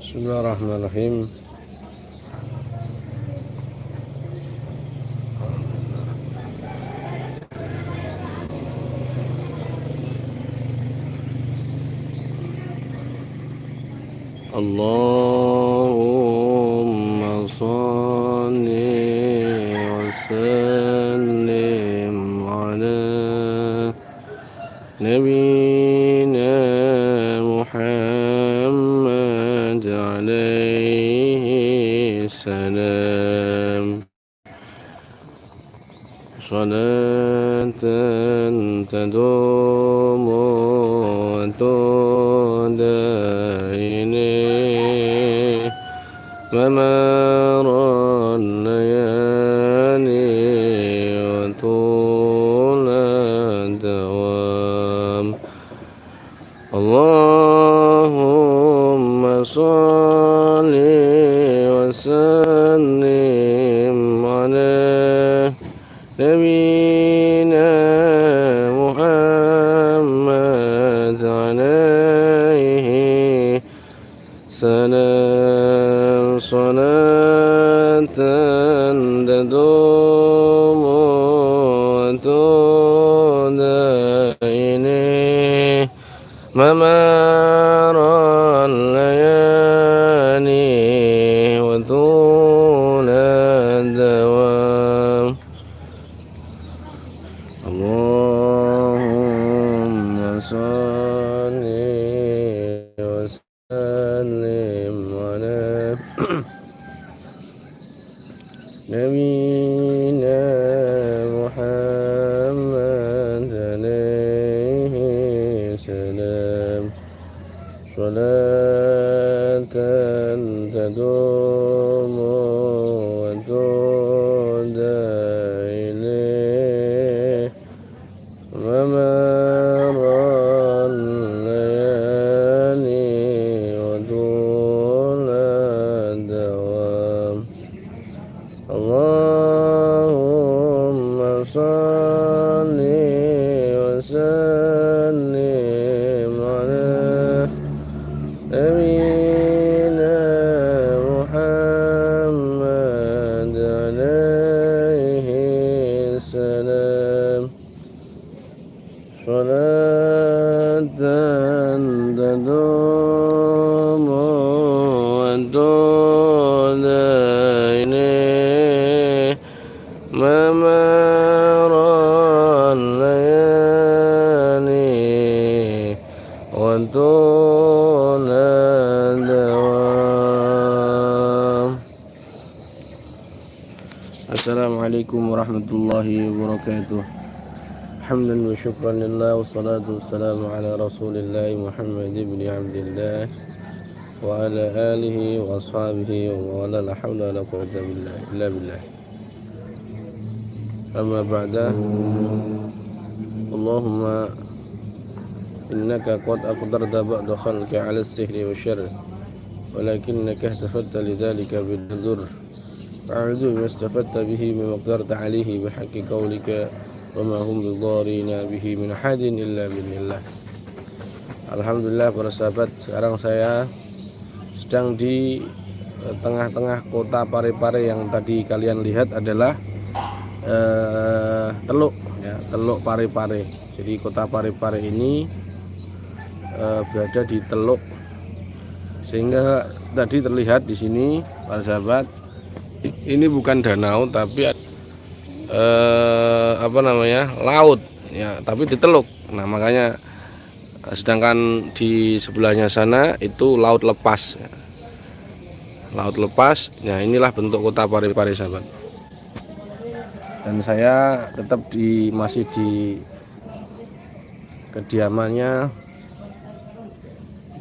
Bismillahirrahmanirrahim. Allahumma shalli wa sallim ala nabiyyina Muhammad alaihi salam. Salatan tadumu wa tudaini mamaran layani wa tulan dawam. Allahumma salli wa sallim ala نبينا محمد عليه سلام صلاة تدوم وتدعيني ممر الليالي وطول الدوام. Allahumma shalli wa sallim ala nabiyyina Muhammad alaihi salam. Salatan tadumu wa tudaini mamaran layani wa tulan dawam. Allahumma salli wa sallim ala nabiyyina Muhammad alaihi salam. Salatan tadumu wa tudaini mamaran layani wa tulan dawam. Assalamualaikum warahmatullahi wabarakatuh. Hamdan wa syukran lillah wa salatu wassalamu ala rasulillah Muhammad ibn Abdillah wa ala alihi wa ashabihi wa ala la hawla wa la quwwata illa billah. Amma ba'da. Allahumma innaka qad aqdarta ba'da khalqi ala as-sihri wa syarr walakinnaka ihtafatta lidhalika bid-dur fa'udhu bima istafatta bihi mimma aqdarta alayhi bihaqqi qawlika wa ma hum bidharina bihi min hadin illa binillah. Alhamdulillah para sahabat, sekarang saya sedang di tengah-tengah kota Parepare. Yang tadi kalian lihat adalah Teluk ya, Teluk Parepare. Jadi kota Parepare ini berada di Teluk, sehingga tadi terlihat di sini para sahabat, ini bukan danau tapi laut ya, tapi di teluk. Nah makanya, sedangkan di sebelahnya sana itu laut lepas ya. Laut lepas. Nah inilah bentuk kota Parepare sahabat. Dan saya tetap masih di kediamannya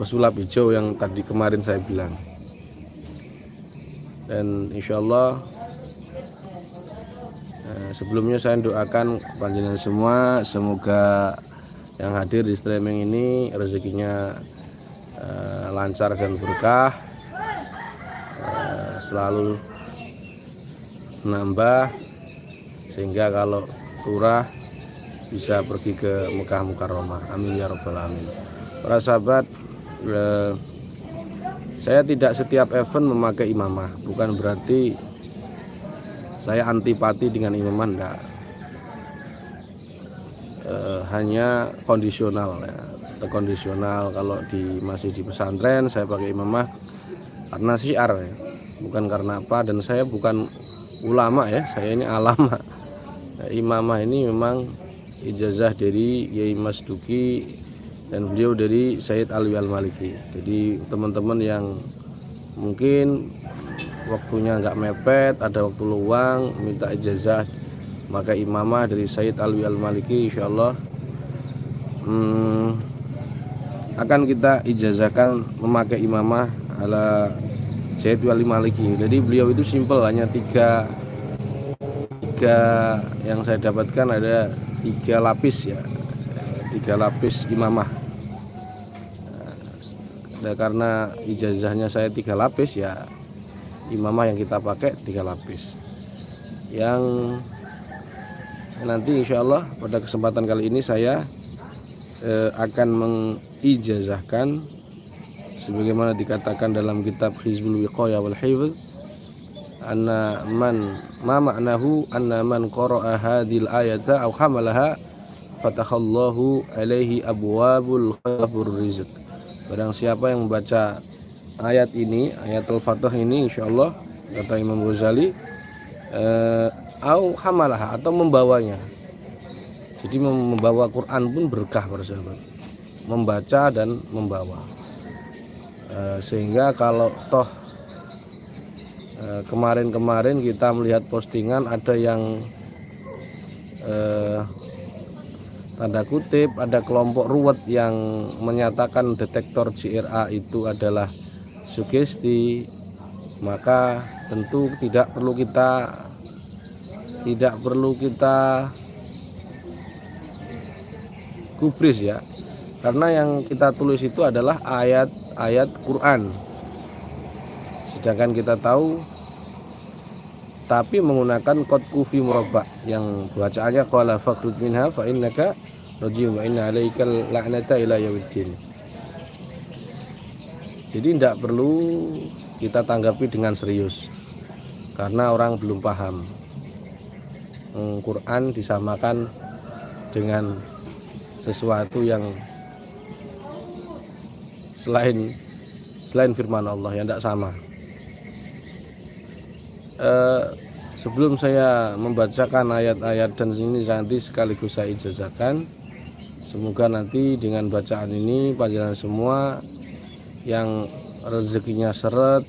pesulap hijau yang tadi kemarin saya bilang. Dan insyaallah sebelumnya saya doakan panjenengan semua, semoga yang hadir di streaming ini rezekinya lancar dan berkah, selalu menambah, sehingga kalau turah bisa pergi ke Mekah Mukarramah. Amin ya rabbal alamin. Para sahabat, Saya tidak setiap event memakai imamah, bukan berarti saya antipati dengan imamah, enggak. Hanya kondisional ya, kondisional. Kalau masih di pesantren saya pakai imamah karena syiar ya, bukan karena apa. Dan saya bukan ulama ya, saya ini alama. Imamah ini memang ijazah dari Yai Mas Duki dan beliau dari Sayyid Alwi Al-Maliki. Jadi teman-teman yang mungkin waktunya nggak mepet, ada waktu luang, minta ijazah maka imamah dari Sayyid Alwi Al-Maliki, insyaallah akan kita ijazahkan memakai imamah ala Sayyid Alwi Al-Maliki. Jadi beliau itu simple, hanya tiga yang saya dapatkan, ada 3 lapis ya, 3 lapis imamah. Karena ijazahnya saya 3 lapis ya, imamah yang kita pakai 3 lapis. Yang nanti insya Allah pada kesempatan kali ini saya akan mengijazahkan sebagaimana dikatakan dalam kitab Hizbul Wiqayah wal Hifdz, anna man ma ma'nahu anna man qara'a hadhil ayata aw hamalaha fatakhallahu alaihi abwabul khairur rizq. Barang siapa yang membaca ayat ini, ayat Al-Fatah ini, insyaallah kata Imam Ghazali, au hamalaha atau membawanya. Jadi membawa Quran pun berkah para sahabat, membaca dan membawa. Sehingga kalau toh kemarin kita melihat postingan ada yang tanda kutip ada kelompok ruwet yang menyatakan detektor JRA itu adalah sugesti, maka tentu tidak perlu kita gubris ya, karena yang kita tulis itu adalah ayat-ayat Quran, sedangkan kita tahu tapi menggunakan kod kufi murabba yang bacaannya qala fakhruj minha fa innaka rajim wa inna alaikal la'nata ila yaumiddin. Jadi tidak perlu kita tanggapi dengan serius karena orang belum paham. Quran disamakan dengan sesuatu yang selain firman Allah yang tidak sama. Sebelum saya membacakan ayat-ayat dan ini nanti sekaligus saya ijazahkan, semoga nanti dengan bacaan ini panjenengan semua yang rezekinya seret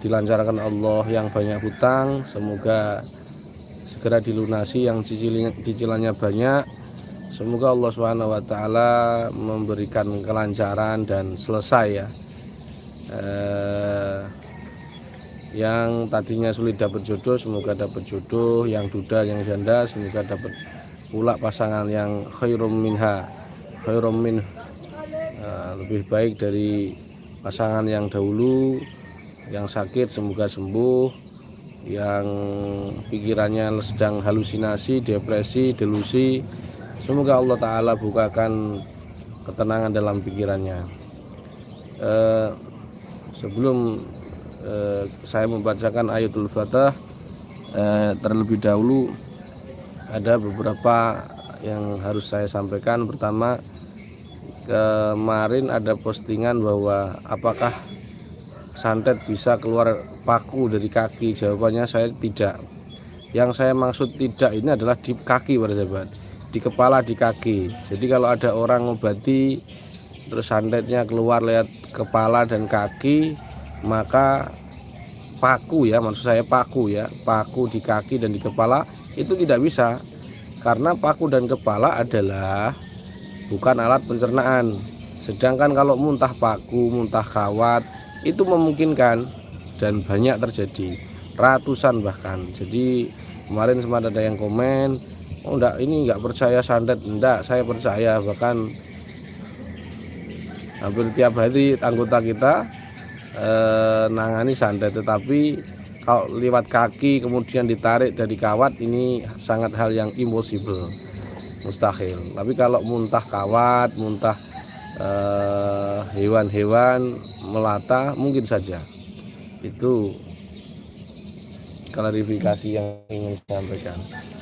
dilancarkan Allah, yang banyak hutang semoga segera dilunasi, yang cicilannya banyak semoga Allah SWT memberikan kelancaran dan selesai ya. Yang tadinya sulit dapat jodoh semoga dapat jodoh, yang duda yang janda semoga dapat pula pasangan yang khairum min lebih baik dari pasangan yang dahulu. Yang sakit semoga sembuh, yang pikirannya sedang halusinasi, depresi, delusi semoga Allah Ta'ala bukakan ketenangan dalam pikirannya. Sebelum saya membacakan ayatul Fatah, terlebih dahulu ada beberapa yang harus saya sampaikan. Pertama, kemarin ada postingan bahwa apakah santet bisa keluar paku dari kaki. Jawabannya saya tidak. Yang saya maksud tidak ini adalah di kaki para sahabat, di kepala, di kaki. Jadi kalau ada orang ngobati terus santetnya keluar lewat kepala dan kaki, maka paku ya, maksud saya paku ya, paku di kaki dan di kepala itu tidak bisa, karena paku dan kepala adalah bukan alat pencernaan. Sedangkan kalau muntah paku, muntah kawat itu memungkinkan dan banyak terjadi, ratusan bahkan. Jadi kemarin sempat ada yang komen, oh enggak, ini enggak percaya santet. Enggak, saya percaya, bahkan hampir tiap hari anggota kita nangani santet. Tetapi kalau lewat kaki kemudian ditarik dari kawat, ini sangat hal yang impossible, mustahil. Tapi kalau muntah kawat, muntah hewan-hewan melata, mungkin saja. Itu klarifikasi yang ingin saya sampaikan.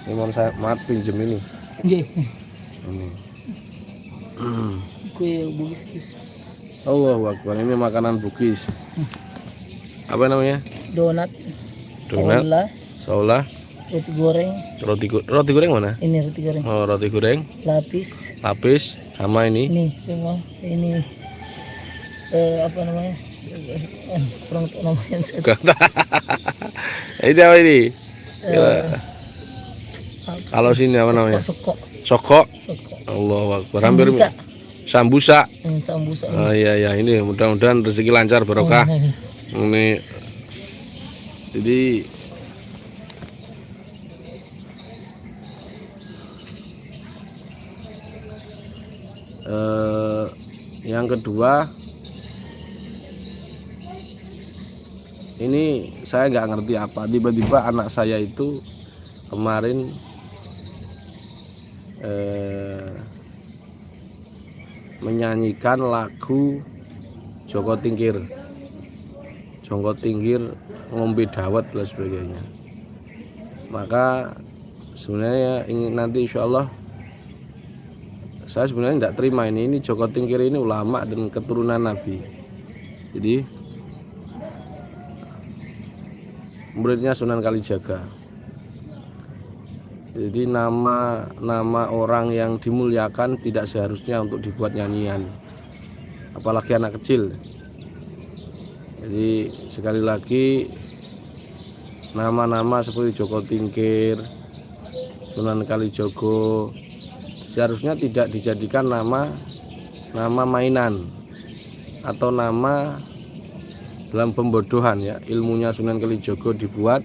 Ini mohon saya maaf pinjem ini. Nggih. Ini. Kue Bugis Gus. Allahu Akbar, ini makanan Bugis. Apa namanya? Donat. Donat. Saulah. Roti goreng. Roti goreng mana? Ini roti goreng. Oh, roti goreng. Lapis. Sama ini. Ini semua. Ini apa namanya? Kurang tahu namanya. Ini apa ini? Kalau sini apa namanya? Soko. Allahu Akbar. Hampir sambusa. Sambusa. Oh iya ini mudah-mudahan rezeki lancar barokah. Ini jadi yang kedua, ini saya nggak ngerti apa, tiba-tiba anak saya itu kemarin menyanyikan lagu Joko Tingkir ngombe dawet dan sebagainya. Maka sebenarnya ingin nanti insya Allah, saya sebenarnya tidak terima ini Joko Tingkir ini ulama dan keturunan Nabi. Jadi muridnya Sunan Kalijaga. Jadi nama orang yang dimuliakan tidak seharusnya untuk dibuat nyanyian, apalagi anak kecil. Jadi sekali lagi, nama-nama seperti Joko Tingkir, Sunan Kalijogo seharusnya tidak dijadikan nama mainan atau nama dalam pembodohan ya. Ilmunya Sunan Kalijogo dibuat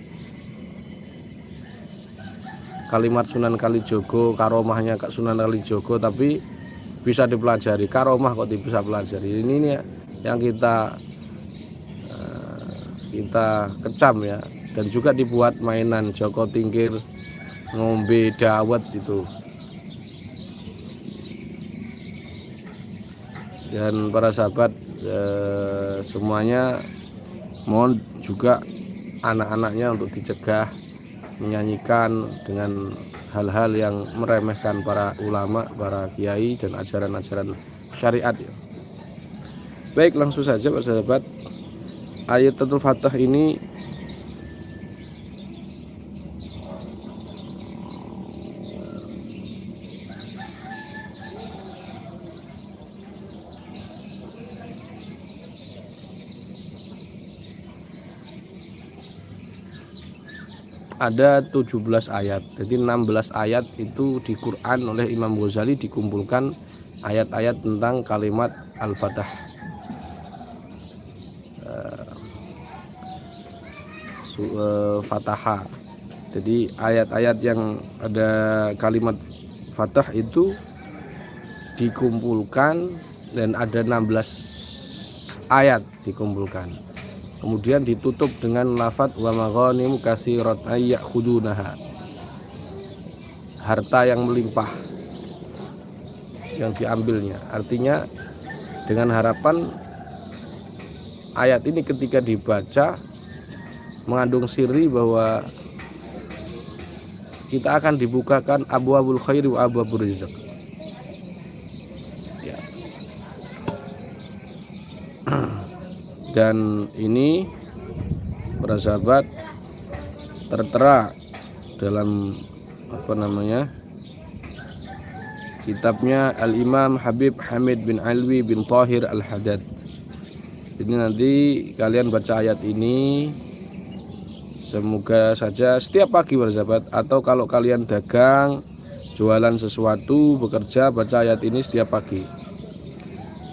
kalimat Sunan Kalijogo, karomahnya Sunan Kalijogo, tapi bisa dipelajari. Karomah kok bisa pelajari. Ini yang kita kecam ya. Dan juga dibuat mainan Joko Tingkir ngombe dawet itu. Dan para sahabat semuanya mohon juga anak-anaknya untuk dicegah menyanyikan dengan hal-hal yang meremehkan para ulama, para kiai dan ajaran-ajaran syariat. Baik, langsung saja para sahabat. Ayatul Fatah ini ada 17 ayat. Jadi 16 ayat itu di Quran oleh Imam Ghazali dikumpulkan ayat-ayat tentang kalimat Al-Fatah. Fataha. Jadi ayat-ayat yang ada kalimat Fatah itu dikumpulkan dan ada 16 ayat dikumpulkan. Kemudian ditutup dengan lafadz wa maghanim katsirat ayyakhudunaha, harta yang melimpah yang diambilnya. Artinya dengan harapan ayat ini ketika dibaca mengandung siri bahwa kita akan dibukakan abwabul khairi wa abwabur rizq. Ya. Dan ini para sahabat tertera dalam kitabnya Al-Imam Habib Hamid bin Alwi bin Tahir Al-Haddad. Jadi nanti kalian baca ayat ini, semoga saja setiap pagi para sahabat, atau kalau kalian dagang, jualan sesuatu, bekerja, baca ayat ini setiap pagi.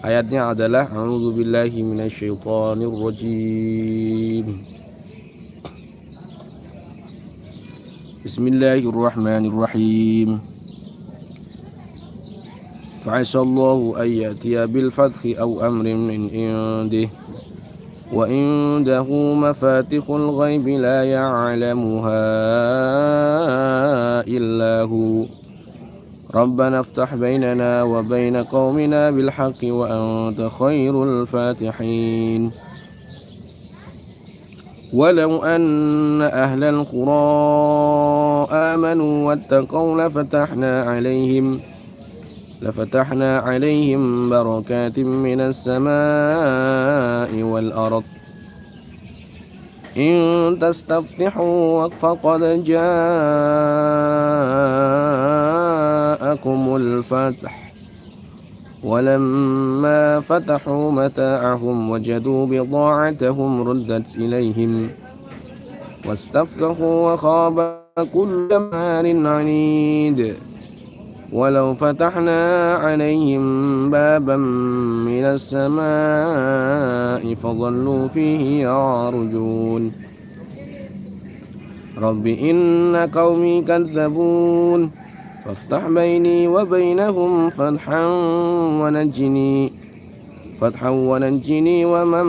Ayatnya adalah A'udzubillahi minasyaitonirrajim. Bismillahirrahmanirrahim. Fa'asallahu ayyatiya bil fathi aw amrin min indih wa indahu mafatihul ghaibi la ya'lamuha illahu ربنا افتح بيننا وبين قومنا بالحق وأنت خير الفاتحين ولو أن أهل القرى آمنوا واتقوا لفتحنا عليهم بركات من السماء والأرض إن تستفتحوا فقد جاءكم الفتح ولما فتحوا متاعهم وجدوا بضاعتهم ردت إليهم واستفتحوا وخاب كل جبار عنيد ولو فتحنا عليهم بابا من السماء فظلوا فيه يعرجون رب إن قومي كذبون فافتح بيني وبينهم فتحا ونجني ومن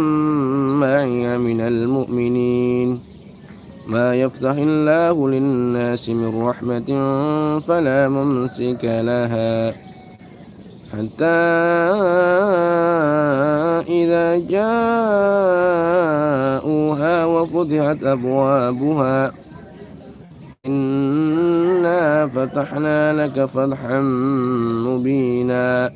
معي من المؤمنين ما يفتح الله للناس من رحمة فلا ممسك لها حتى إذا جاءوها وفتحت أبوابها إنا فتحنا لك فتحا مبينا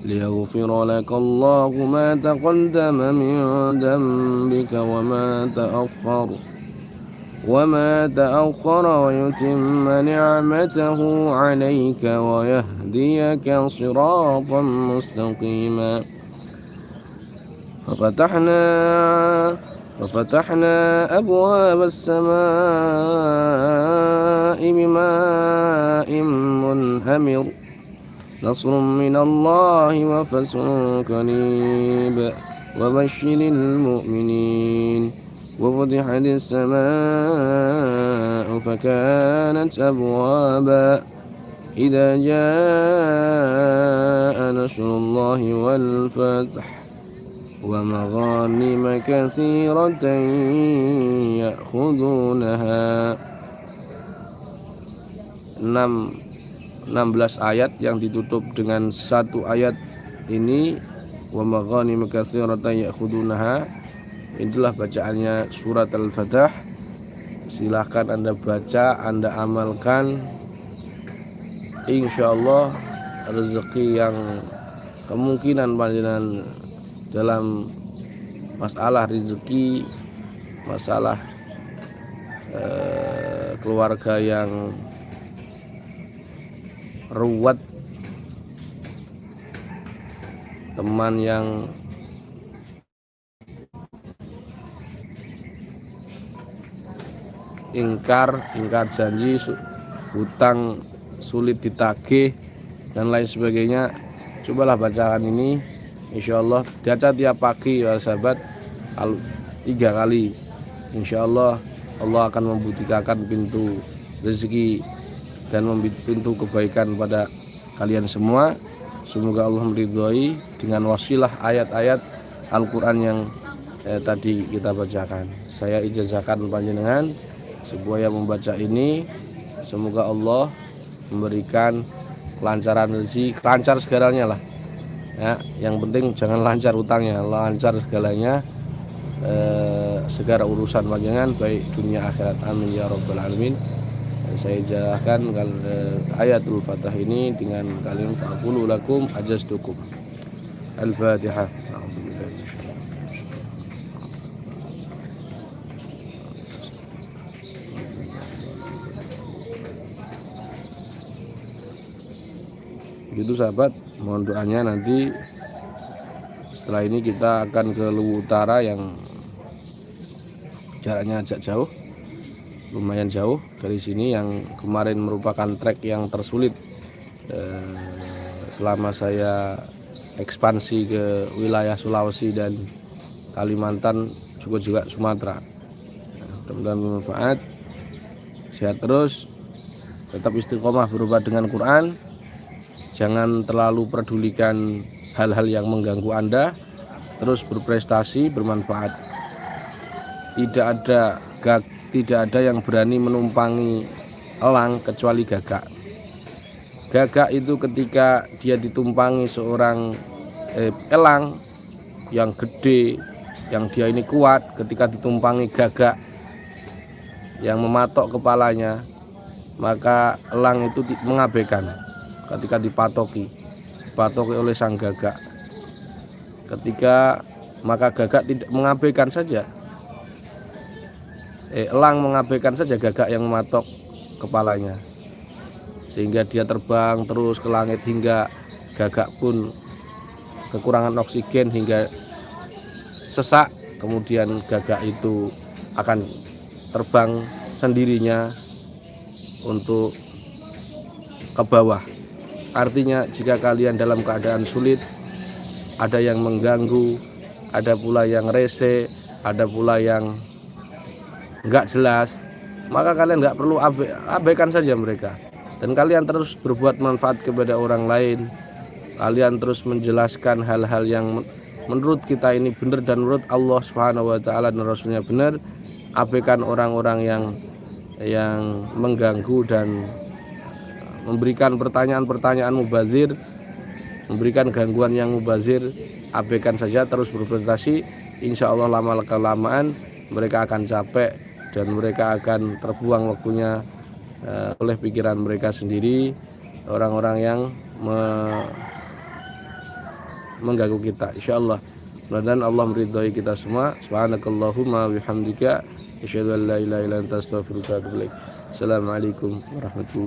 ليغفر لك الله ما تقدم من ذنبك وما تأخر ويتم نعمته عليك ويهديك صراطا مستقيما ففتحنا أبواب السماء بماء منهمر نصر من الله وفتح قريب وبشر المؤمنين وفتحت السماء فكانت أبوابا إذا جاء نصر الله والفتح ومغانم كثيرة يأخذونها 16 ayat yang ditutup dengan satu ayat ini wa maghanim katsiratan ya'khudunaha. Itulah bacaannya surat Al-Fatah. Silahkan Anda baca, Anda amalkan, insyaallah rezeki yang kemungkinan panjenengan dalam masalah rezeki, masalah keluarga yang ruwet, teman yang ingkar janji, hutang sulit ditagih dan lain sebagainya. Cobalah bacakan ini, insyaallah baca tiap pagi ya sahabat, 3 kali. Insyaallah Allah akan membukakan pintu rezeki dan pintu kebaikan pada kalian semua. Semoga Allah meridhai dengan wasilah ayat-ayat Al-Quran yang tadi kita bacakan. Saya ijazahkan panjenengan supaya membaca ini. Semoga Allah memberikan kelancaran rezeki, lancar segalanya lah ya. Yang penting jangan lancar utangnya, lancar segalanya, segala urusan panjenengan baik dunia akhirat, amin ya rabbal alamin. Saya ijazahkan ayatul Fatah ini dengan kalimat faqulu lakum ajaztukum. Al-Fatihah. Begitu sahabat, mohon doanya. Nanti setelah ini kita akan ke Luwu Utara yang jaraknya agak jauh, lumayan jauh dari sini, yang kemarin merupakan trek yang tersulit selama saya ekspansi ke wilayah Sulawesi dan Kalimantan, juga Sumatera. Mudah-mudahan bermanfaat. Sehat terus, tetap istiqomah berubat dengan Quran. Jangan terlalu pedulikan hal-hal yang mengganggu Anda. Terus berprestasi, bermanfaat. Tidak ada yang berani menumpangi elang kecuali gagak. Gagak itu ketika dia ditumpangi seorang elang yang gede, yang dia ini kuat, ketika ditumpangi gagak yang mematok kepalanya, maka elang itu mengabaikan ketika dipatoki oleh sang gagak. Ketika maka gagak tidak mengabaikan saja, elang mengabaikan saja gagak yang mematok kepalanya, sehingga dia terbang terus ke langit hingga gagak pun kekurangan oksigen hingga sesak. Kemudian gagak itu akan terbang sendirinya untuk ke bawah. Artinya jika kalian dalam keadaan sulit, ada yang mengganggu, ada pula yang rese, ada pula yang enggak jelas, maka kalian enggak perlu abaikan saja mereka, dan kalian terus berbuat manfaat kepada orang lain. Kalian terus menjelaskan hal-hal yang menurut kita ini benar dan menurut Allah Subhanahu wa taala dan Rasulnya benar. Abaikan orang-orang yang mengganggu dan memberikan pertanyaan-pertanyaan mubazir, memberikan gangguan yang mubazir. Abaikan saja, terus berprestasi. Insya Allah lama kelamaan mereka akan capek dan mereka akan terbuang waktunya oleh pikiran mereka sendiri, orang-orang yang mengganggu kita. Insyaallah mudah-mudahan Allah meridhai kita semua. Subhanakallahumma bihamdika asyhadu an la ilaha illa anta astaghfiruka wa atubu ilaik. Assalamualaikum warahmatullahi